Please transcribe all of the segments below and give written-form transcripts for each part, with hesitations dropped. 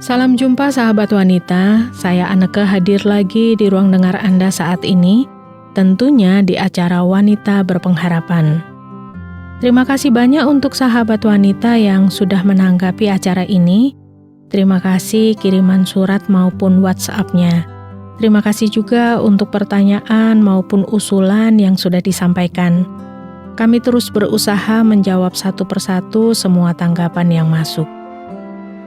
Salam jumpa sahabat wanita, saya Anneke hadir lagi di ruang dengar Anda saat ini, tentunya di acara Wanita Berpengharapan. Terima kasih banyak untuk sahabat wanita yang sudah menanggapi acara ini. Terima kasih kiriman surat maupun WhatsApp-nya. Terima kasih juga untuk pertanyaan maupun usulan yang sudah disampaikan. Kami terus berusaha menjawab satu persatu semua tanggapan yang masuk.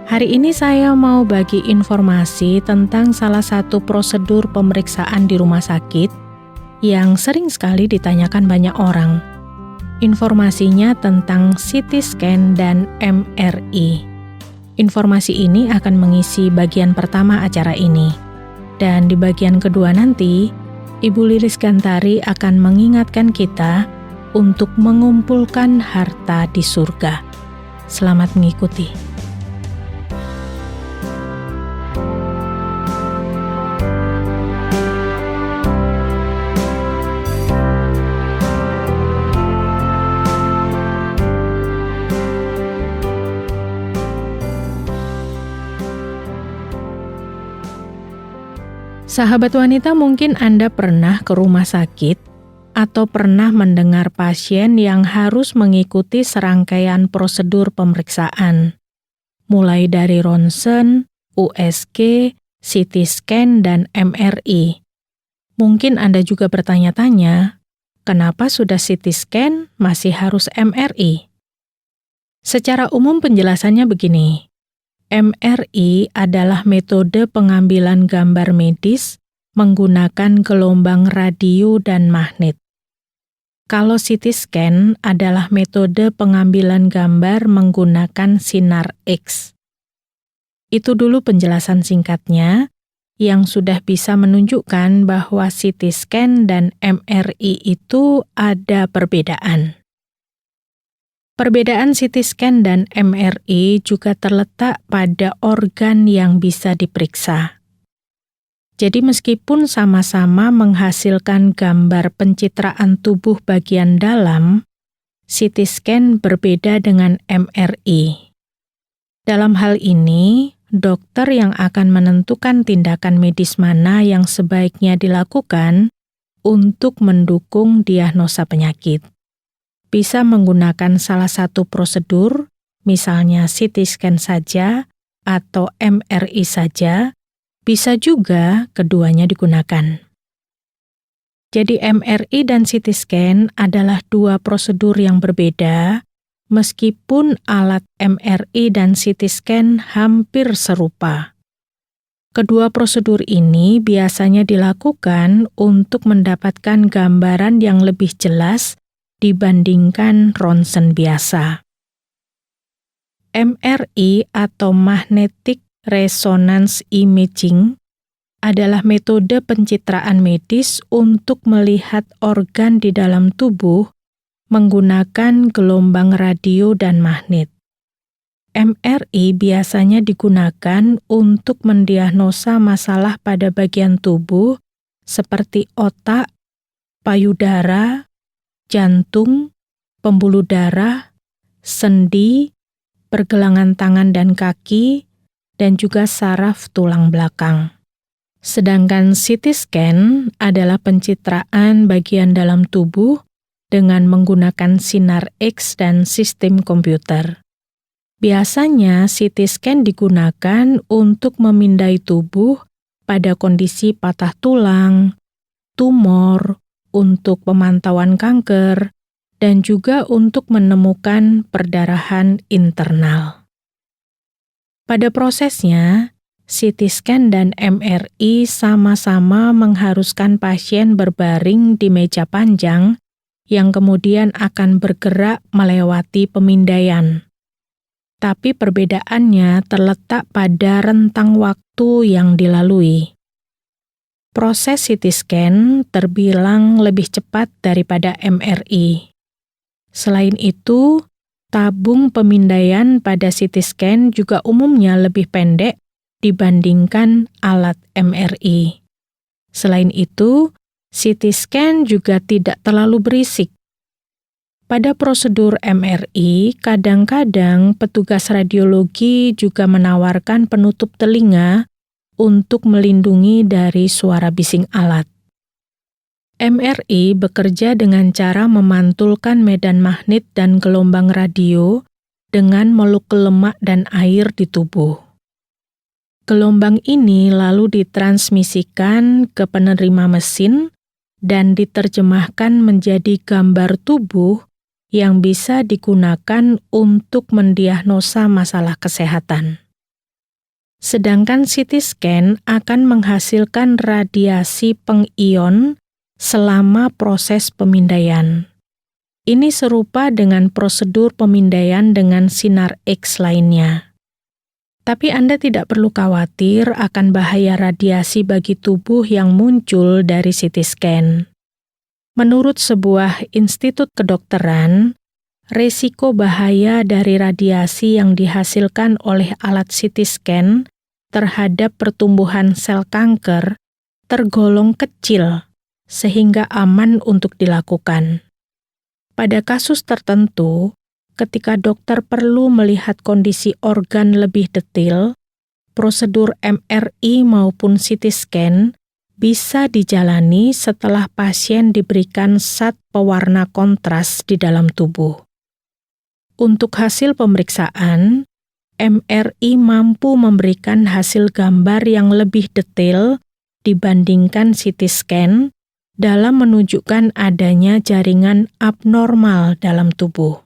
Hari ini saya mau bagi informasi tentang salah satu prosedur pemeriksaan di rumah sakit yang sering sekali ditanyakan banyak orang. Informasinya tentang CT scan dan MRI. Informasi ini akan mengisi bagian pertama acara ini. Dan di bagian kedua nanti, Ibu Lilis Gantari akan mengingatkan kita untuk mengumpulkan harta di surga. Selamat mengikuti. Sahabat wanita, mungkin Anda pernah ke rumah sakit atau pernah mendengar pasien yang harus mengikuti serangkaian prosedur pemeriksaan, mulai dari ronsen, USG, CT scan, dan MRI. Mungkin Anda juga bertanya-tanya, kenapa sudah CT scan masih harus MRI? Secara umum penjelasannya begini. MRI adalah metode pengambilan gambar medis menggunakan gelombang radio dan magnet. Kalau CT scan adalah metode pengambilan gambar menggunakan sinar X. Itu dulu penjelasan singkatnya yang sudah bisa menunjukkan bahwa CT scan dan MRI itu ada perbedaan. Perbedaan CT scan dan MRI juga terletak pada organ yang bisa diperiksa. Jadi meskipun sama-sama menghasilkan gambar pencitraan tubuh bagian dalam, CT scan berbeda dengan MRI. Dalam hal ini, dokter yang akan menentukan tindakan medis mana yang sebaiknya dilakukan untuk mendukung diagnosa penyakit. Bisa menggunakan salah satu prosedur, misalnya CT scan saja atau MRI saja, bisa juga keduanya digunakan. Jadi MRI dan CT scan adalah dua prosedur yang berbeda, meskipun alat MRI dan CT scan hampir serupa. Kedua prosedur ini biasanya dilakukan untuk mendapatkan gambaran yang lebih jelas dibandingkan ronsen biasa. MRI atau Magnetic Resonance Imaging adalah metode pencitraan medis untuk melihat organ di dalam tubuh menggunakan gelombang radio dan magnet. MRI biasanya digunakan untuk mendiagnosa masalah pada bagian tubuh seperti otak, payudara, jantung, pembuluh darah, sendi, pergelangan tangan dan kaki, dan juga saraf tulang belakang. Sedangkan CT scan adalah pencitraan bagian dalam tubuh dengan menggunakan sinar X dan sistem komputer. Biasanya CT scan digunakan untuk memindai tubuh pada kondisi patah tulang, tumor, untuk pemantauan kanker, dan juga untuk menemukan perdarahan internal. Pada prosesnya, CT scan dan MRI sama-sama mengharuskan pasien berbaring di meja panjang yang kemudian akan bergerak melewati pemindaian. Tapi perbedaannya terletak pada rentang waktu yang dilalui. Proses CT scan terbilang lebih cepat daripada MRI. Selain itu, tabung pemindaian pada CT scan juga umumnya lebih pendek dibandingkan alat MRI. Selain itu, CT scan juga tidak terlalu berisik. Pada prosedur MRI, kadang-kadang petugas radiologi juga menawarkan penutup telinga untuk melindungi dari suara bising alat. MRI bekerja dengan cara memantulkan medan magnet dan gelombang radio dengan molekul lemak dan air di tubuh. Gelombang ini lalu ditransmisikan ke penerima mesin dan diterjemahkan menjadi gambar tubuh yang bisa digunakan untuk mendiagnosa masalah kesehatan. Sedangkan CT scan akan menghasilkan radiasi pengion selama proses pemindaian. Ini serupa dengan prosedur pemindaian dengan sinar X lainnya. Tapi Anda tidak perlu khawatir akan bahaya radiasi bagi tubuh yang muncul dari CT scan. Menurut sebuah institut kedokteran, risiko bahaya dari radiasi yang dihasilkan oleh alat CT scan terhadap pertumbuhan sel kanker tergolong kecil, sehingga aman untuk dilakukan. Pada kasus tertentu, ketika dokter perlu melihat kondisi organ lebih detail, prosedur MRI maupun CT scan bisa dijalani setelah pasien diberikan zat pewarna kontras di dalam tubuh. Untuk hasil pemeriksaan, MRI mampu memberikan hasil gambar yang lebih detail dibandingkan CT scan dalam menunjukkan adanya jaringan abnormal dalam tubuh.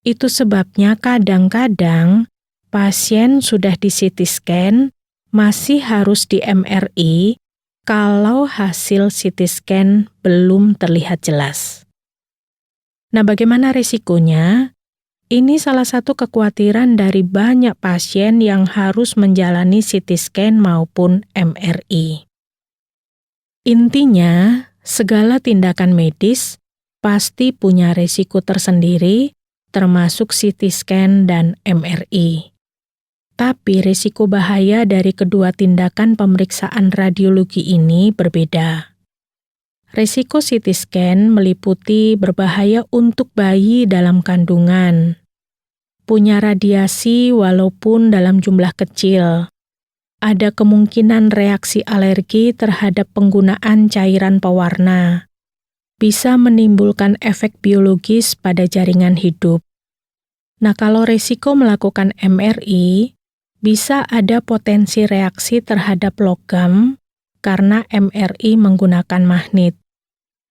Itu sebabnya kadang-kadang pasien sudah di CT scan masih harus di MRI kalau hasil CT scan belum terlihat jelas. Nah, bagaimana risikonya? Ini salah satu kekhawatiran dari banyak pasien yang harus menjalani CT scan maupun MRI. Intinya, segala tindakan medis pasti punya risiko tersendiri, termasuk CT scan dan MRI. Tapi risiko bahaya dari kedua tindakan pemeriksaan radiologi ini berbeda. Risiko CT scan meliputi berbahaya untuk bayi dalam kandungan, punya radiasi walaupun dalam jumlah kecil, ada kemungkinan reaksi alergi terhadap penggunaan cairan pewarna, bisa menimbulkan efek biologis pada jaringan hidup. Nah, kalau risiko melakukan MRI, bisa ada potensi reaksi terhadap logam karena MRI menggunakan magnet.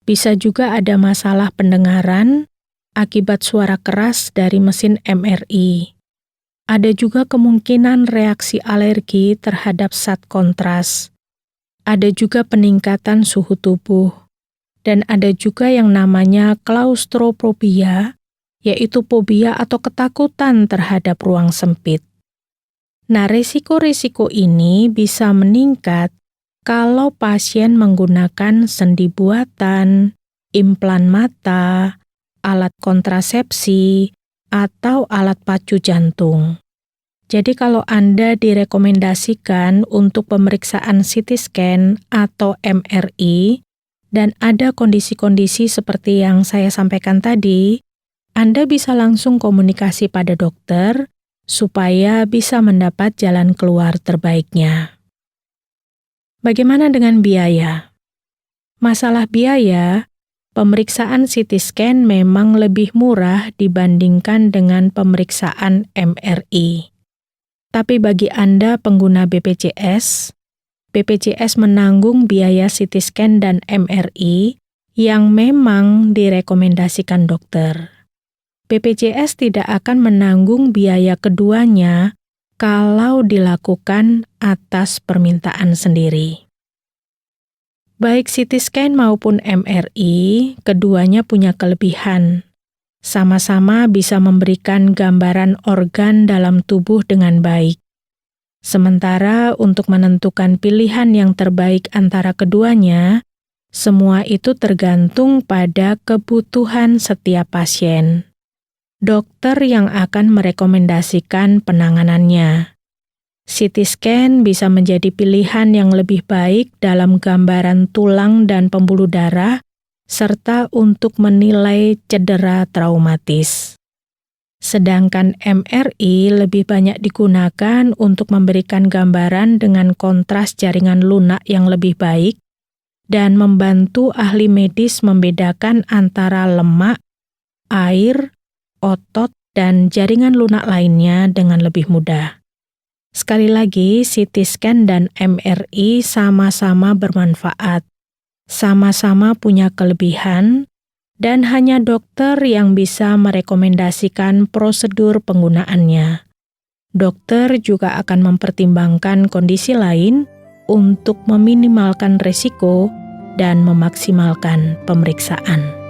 Bisa juga ada masalah pendengaran akibat suara keras dari mesin MRI. Ada juga kemungkinan reaksi alergi terhadap zat kontras. Ada juga peningkatan suhu tubuh. Dan ada juga yang namanya klaustrofobia, yaitu fobia atau ketakutan terhadap ruang sempit. Nah, risiko-risiko ini bisa meningkat kalau pasien menggunakan sendi buatan, implan mata, alat kontrasepsi, atau alat pacu jantung. Jadi kalau Anda direkomendasikan untuk pemeriksaan CT scan atau MRI dan ada kondisi-kondisi seperti yang saya sampaikan tadi, Anda bisa langsung komunikasi pada dokter supaya bisa mendapat jalan keluar terbaiknya. Bagaimana dengan biaya? Masalah biaya, pemeriksaan CT scan memang lebih murah dibandingkan dengan pemeriksaan MRI. Tapi bagi Anda pengguna BPJS menanggung biaya CT scan dan MRI yang memang direkomendasikan dokter. BPJS tidak akan menanggung biaya keduanya kalau dilakukan atas permintaan sendiri. Baik CT scan maupun MRI, keduanya punya kelebihan. Sama-sama bisa memberikan gambaran organ dalam tubuh dengan baik. Sementara untuk menentukan pilihan yang terbaik antara keduanya, semua itu tergantung pada kebutuhan setiap pasien. Dokter yang akan merekomendasikan penanganannya. CT scan bisa menjadi pilihan yang lebih baik dalam gambaran tulang dan pembuluh darah, serta untuk menilai cedera traumatis. Sedangkan MRI lebih banyak digunakan untuk memberikan gambaran dengan kontras jaringan lunak yang lebih baik dan membantu ahli medis membedakan antara lemak, air, otot, dan jaringan lunak lainnya dengan lebih mudah. Sekali lagi, CT scan dan MRI sama-sama bermanfaat, sama-sama punya kelebihan, dan hanya dokter yang bisa merekomendasikan prosedur penggunaannya. Dokter juga akan mempertimbangkan kondisi lain untuk meminimalkan risiko dan memaksimalkan pemeriksaan.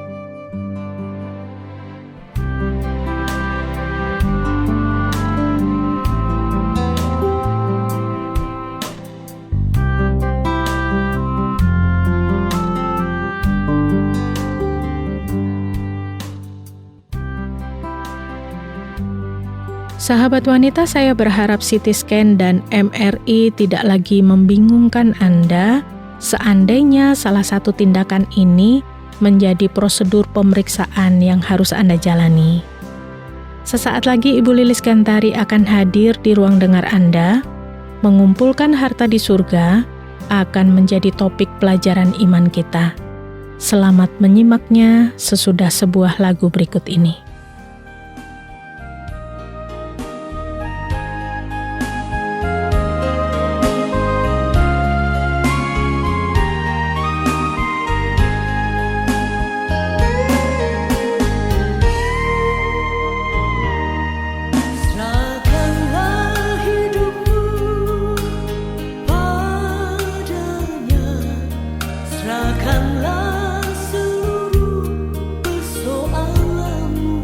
Sahabat wanita, saya berharap CT scan dan MRI tidak lagi membingungkan Anda seandainya salah satu tindakan ini menjadi prosedur pemeriksaan yang harus Anda jalani. Sesaat lagi Ibu Lilis Gantari akan hadir di ruang dengar Anda. Mengumpulkan harta di surga akan menjadi topik pelajaran iman kita. Selamat menyimaknya sesudah sebuah lagu berikut ini. Serahkanlah seluruh persoalanmu.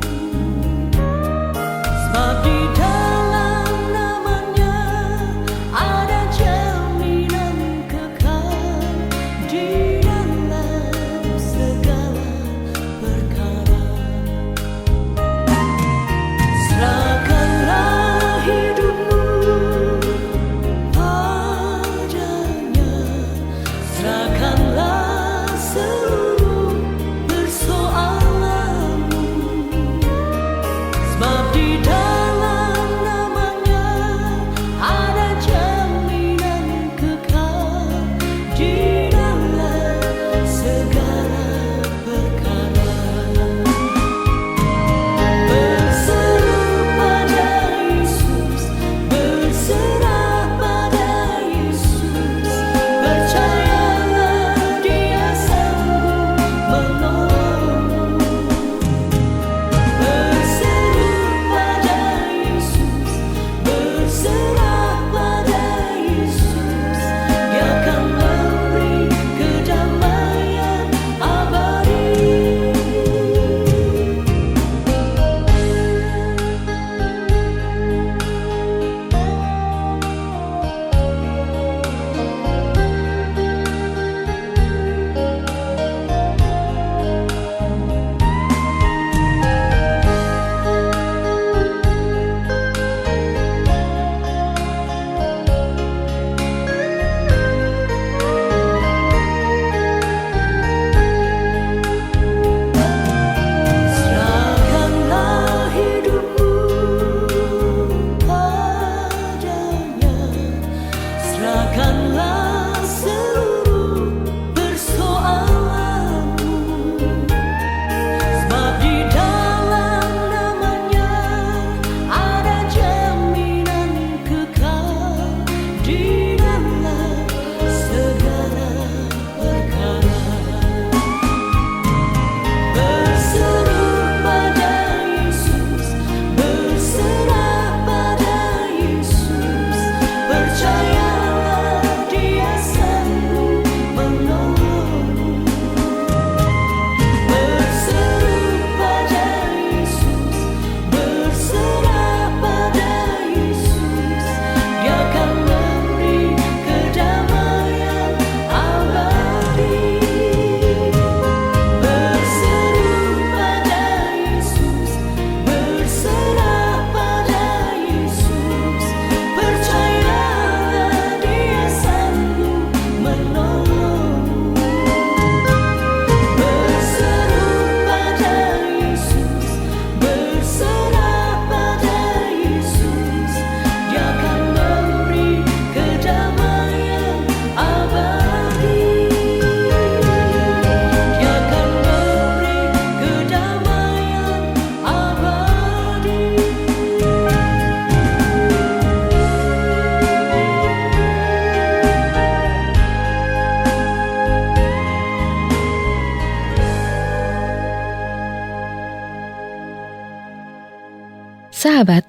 Sahabat,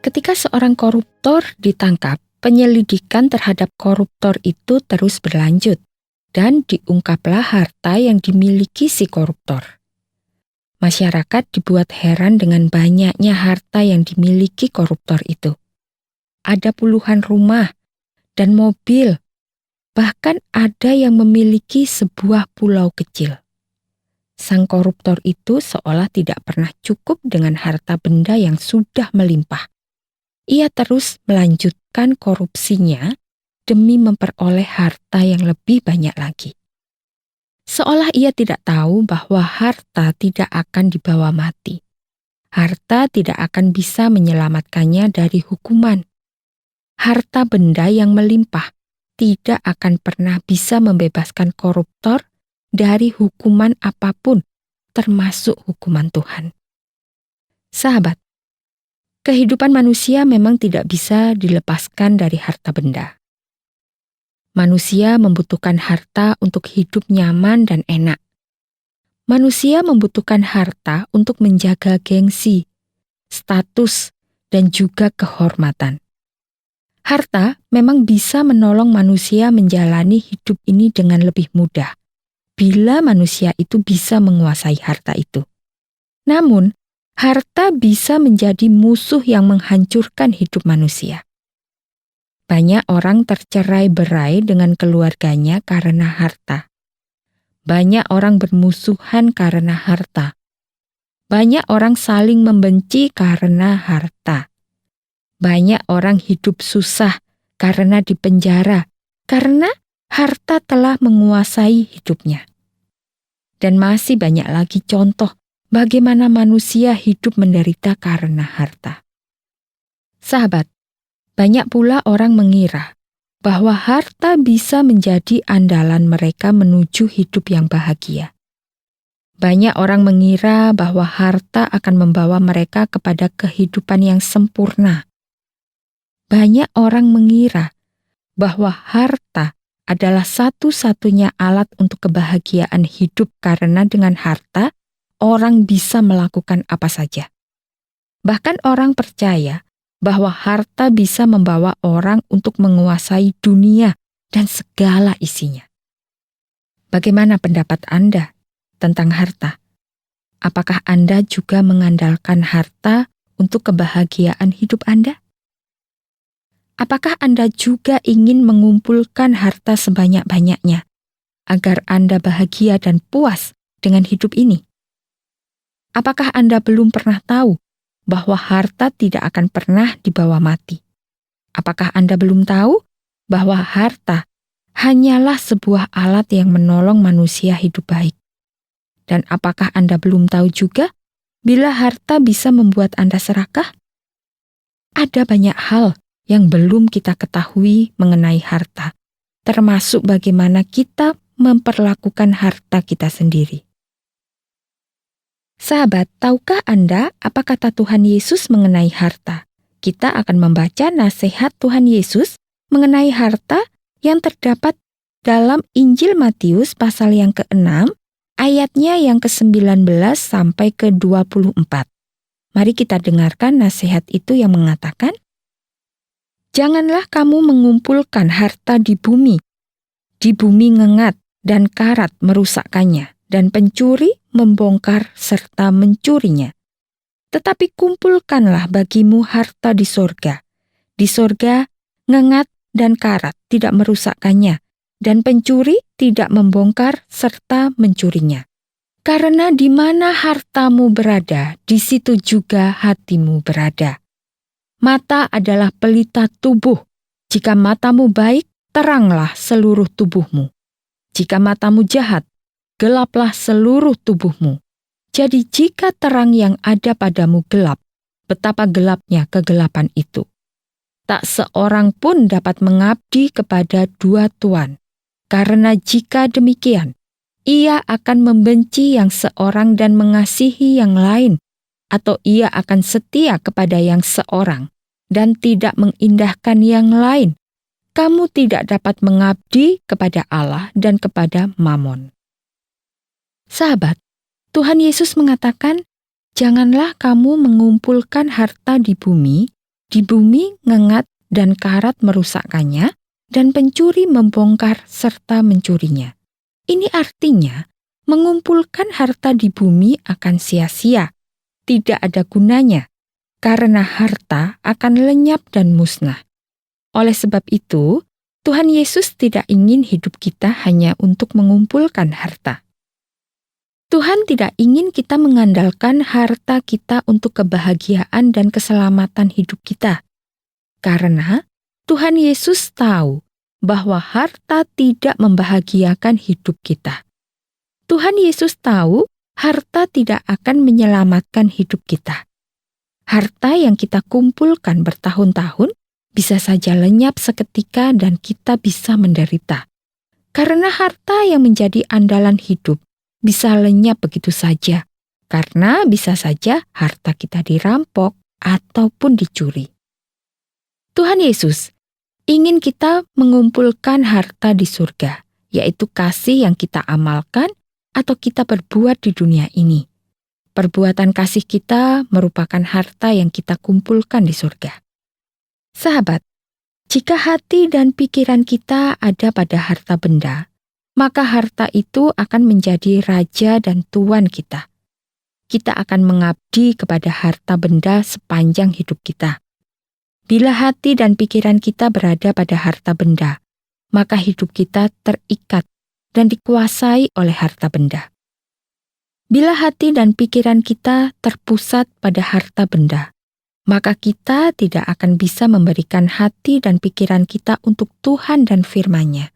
ketika seorang koruptor ditangkap, penyelidikan terhadap koruptor itu terus berlanjut dan diungkaplah harta yang dimiliki si koruptor. Masyarakat dibuat heran dengan banyaknya harta yang dimiliki koruptor itu. Ada puluhan rumah dan mobil, bahkan ada yang memiliki sebuah pulau kecil. Sang koruptor itu seolah tidak pernah cukup dengan harta benda yang sudah melimpah. Ia terus melanjutkan korupsinya demi memperoleh harta yang lebih banyak lagi. Seolah ia tidak tahu bahwa harta tidak akan dibawa mati. Harta tidak akan bisa menyelamatkannya dari hukuman. Harta benda yang melimpah tidak akan pernah bisa membebaskan koruptor dari hukuman apapun, termasuk hukuman Tuhan. Sahabat, kehidupan manusia memang tidak bisa dilepaskan dari harta benda. Manusia membutuhkan harta untuk hidup nyaman dan enak. Manusia membutuhkan harta untuk menjaga gengsi, status, dan juga kehormatan. Harta memang bisa menolong manusia menjalani hidup ini dengan lebih mudah bila manusia itu bisa menguasai harta itu. Namun, harta bisa menjadi musuh yang menghancurkan hidup manusia. Banyak orang tercerai-berai dengan keluarganya karena harta. Banyak orang bermusuhan karena harta. Banyak orang saling membenci karena harta. Banyak orang hidup susah karena dipenjara, karena harta telah menguasai hidupnya. Dan masih banyak lagi contoh bagaimana manusia hidup menderita karena harta. Sahabat, banyak pula orang mengira bahwa harta bisa menjadi andalan mereka menuju hidup yang bahagia. Banyak orang mengira bahwa harta akan membawa mereka kepada kehidupan yang sempurna. Banyak orang mengira bahwa harta adalah satu-satunya alat untuk kebahagiaan hidup karena dengan harta, orang bisa melakukan apa saja. Bahkan orang percaya bahwa harta bisa membawa orang untuk menguasai dunia dan segala isinya. Bagaimana pendapat Anda tentang harta? Apakah Anda juga mengandalkan harta untuk kebahagiaan hidup Anda? Apakah Anda juga ingin mengumpulkan harta sebanyak-banyaknya agar Anda bahagia dan puas dengan hidup ini? Apakah Anda belum pernah tahu bahwa harta tidak akan pernah dibawa mati? Apakah Anda belum tahu bahwa harta hanyalah sebuah alat yang menolong manusia hidup baik? Dan apakah Anda belum tahu juga bila harta bisa membuat Anda serakah? Ada banyak hal yang belum kita ketahui mengenai harta, termasuk bagaimana kita memperlakukan harta kita sendiri. Sahabat, tahukah Anda apa kata Tuhan Yesus mengenai harta? Kita akan membaca nasihat Tuhan Yesus mengenai harta yang terdapat dalam Injil Matius pasal yang ke-6, ayatnya yang ke-19 sampai ke-24. Mari kita dengarkan nasihat itu yang mengatakan, "Janganlah kamu mengumpulkan harta di bumi ngengat dan karat merusakkannya, dan pencuri membongkar serta mencurinya. Tetapi kumpulkanlah bagimu harta di sorga. Di sorga, ngengat dan karat tidak merusakkannya, dan pencuri tidak membongkar serta mencurinya. Karena di mana hartamu berada, di situ juga hatimu berada. Mata adalah pelita tubuh. Jika matamu baik, teranglah seluruh tubuhmu. Jika matamu jahat, gelaplah seluruh tubuhmu. Jadi jika terang yang ada padamu gelap, betapa gelapnya kegelapan itu. Tak seorang pun dapat mengabdi kepada dua tuan, karena jika demikian, ia akan membenci yang seorang dan mengasihi yang lain, atau ia akan setia kepada yang seorang dan tidak mengindahkan yang lain. Kamu tidak dapat mengabdi kepada Allah dan kepada Mamon." Sahabat, Tuhan Yesus mengatakan Janganlah kamu mengumpulkan harta di bumi ngengat dan karat merusakkannya, dan pencuri membongkar serta mencurinya. Ini artinya, mengumpulkan harta di bumi akan sia-sia, tidak ada gunanya, karena harta akan lenyap dan musnah. Oleh sebab itu, Tuhan Yesus tidak ingin hidup kita hanya untuk mengumpulkan harta. Tuhan tidak ingin kita mengandalkan harta kita untuk kebahagiaan dan keselamatan hidup kita. Karena Tuhan Yesus tahu bahwa harta tidak membahagiakan hidup kita. Tuhan Yesus tahu harta tidak akan menyelamatkan hidup kita. Harta yang kita kumpulkan bertahun-tahun bisa saja lenyap seketika dan kita bisa menderita. Karena harta yang menjadi andalan hidup bisa lenyap begitu saja, karena bisa saja harta kita dirampok ataupun dicuri. Tuhan Yesus ingin kita mengumpulkan harta di surga, yaitu kasih yang kita amalkan atau kita perbuat di dunia ini. Perbuatan kasih kita merupakan harta yang kita kumpulkan di surga. Sahabat, jika hati dan pikiran kita ada pada harta benda, maka harta itu akan menjadi raja dan tuan kita. Kita akan mengabdi kepada harta benda sepanjang hidup kita. Bila hati dan pikiran kita berada pada harta benda, maka hidup kita terikat dan dikuasai oleh harta benda. Bila hati dan pikiran kita terpusat pada harta benda, maka kita tidak akan bisa memberikan hati dan pikiran kita untuk Tuhan dan firman-Nya.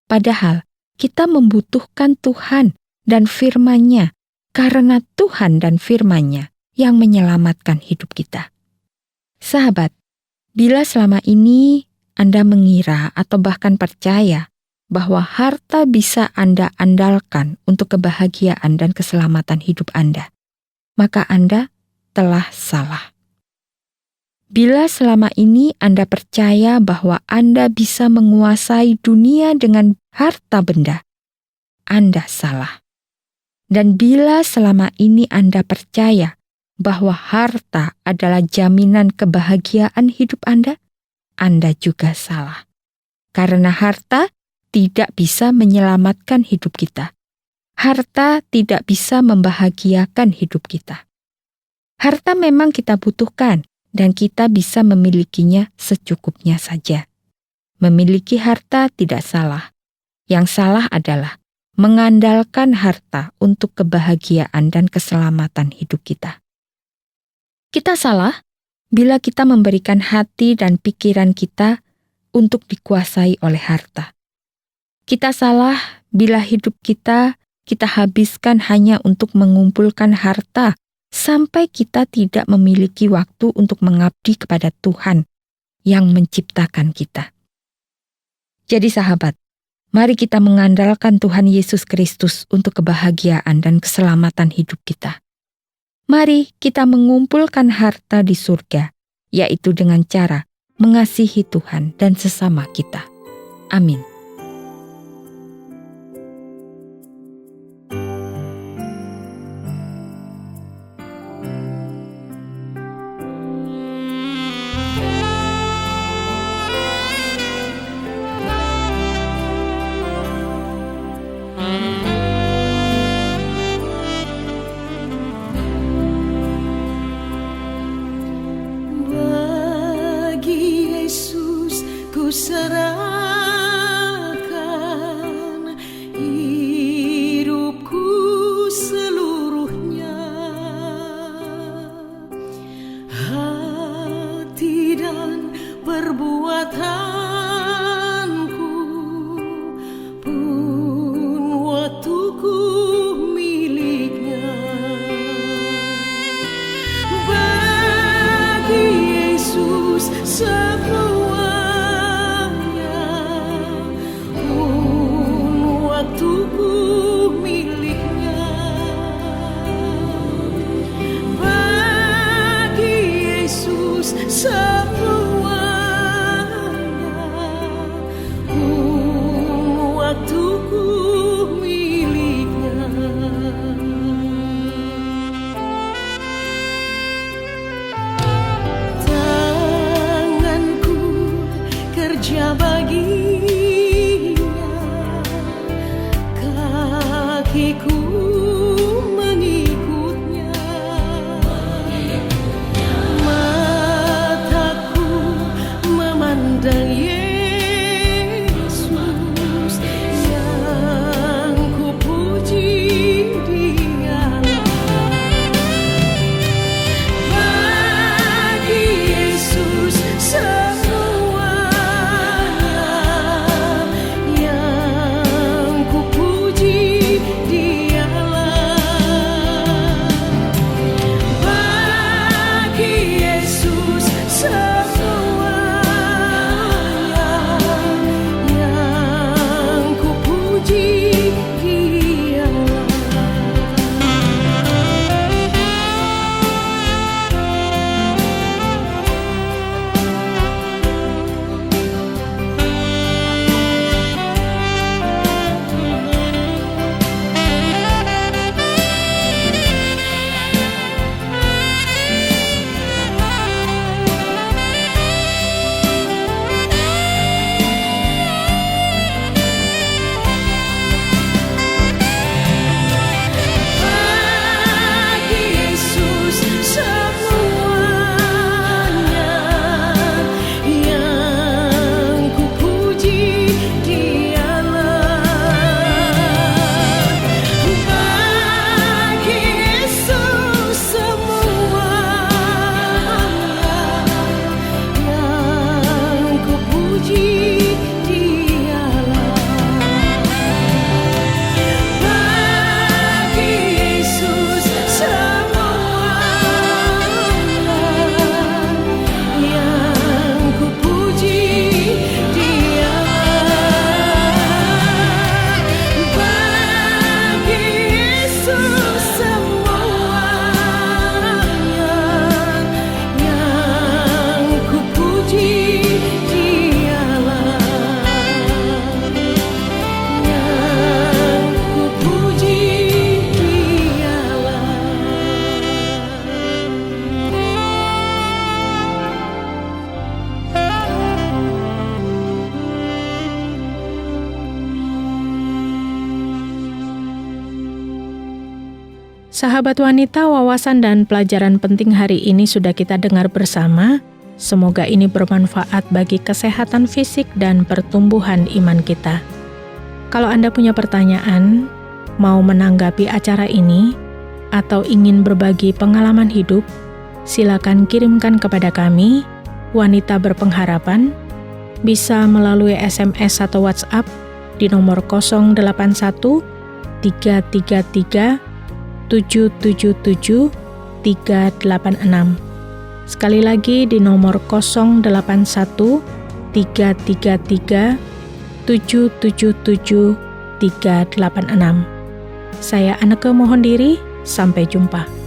Padahal, kita membutuhkan Tuhan dan firman-Nya, karena Tuhan dan firman-Nya yang menyelamatkan hidup kita. Sahabat, bila selama ini Anda mengira atau bahkan percaya bahwa harta bisa Anda andalkan untuk kebahagiaan dan keselamatan hidup Anda, maka Anda telah salah. Bila selama ini Anda percaya bahwa Anda bisa menguasai dunia dengan harta benda, Anda salah. Dan bila selama ini Anda percaya bahwa harta adalah jaminan kebahagiaan hidup Anda juga salah. Karena harta tidak bisa menyelamatkan hidup kita. Harta tidak bisa membahagiakan hidup kita. Harta memang kita butuhkan, dan kita bisa memilikinya secukupnya saja. Memiliki harta tidak salah. Yang salah adalah mengandalkan harta untuk kebahagiaan dan keselamatan hidup kita. Kita salah bila kita memberikan hati dan pikiran kita untuk dikuasai oleh harta. Kita salah bila hidup kita habiskan hanya untuk mengumpulkan harta, sampai kita tidak memiliki waktu untuk mengabdi kepada Tuhan yang menciptakan kita. Jadi sahabat, mari kita mengandalkan Tuhan Yesus Kristus untuk kebahagiaan dan keselamatan hidup kita. Mari kita mengumpulkan harta di surga, yaitu dengan cara mengasihi Tuhan dan sesama kita. Amin. Bagi Yesus ku serahkan Sahabat wanita, wawasan dan pelajaran penting hari ini sudah kita dengar bersama. Semoga ini bermanfaat bagi kesehatan fisik dan pertumbuhan iman kita. Kalau Anda punya pertanyaan, mau menanggapi acara ini, atau ingin berbagi pengalaman hidup, silakan kirimkan kepada kami, Wanita Berpengharapan, bisa melalui SMS atau WhatsApp di nomor 081 333 777 386. Sekali lagi di nomor 081 333 777 386. Saya Anneke mohon diri, sampai jumpa.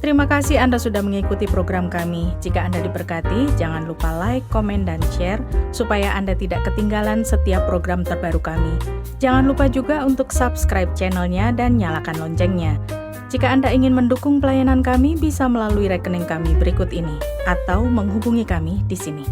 Terima kasih Anda sudah mengikuti program kami. Jika Anda diberkati, jangan lupa like, komen, dan share supaya Anda tidak ketinggalan setiap program terbaru kami. Jangan lupa juga untuk subscribe channelnya dan nyalakan loncengnya. Jika Anda ingin mendukung pelayanan kami, bisa melalui rekening kami berikut ini atau menghubungi kami di sini.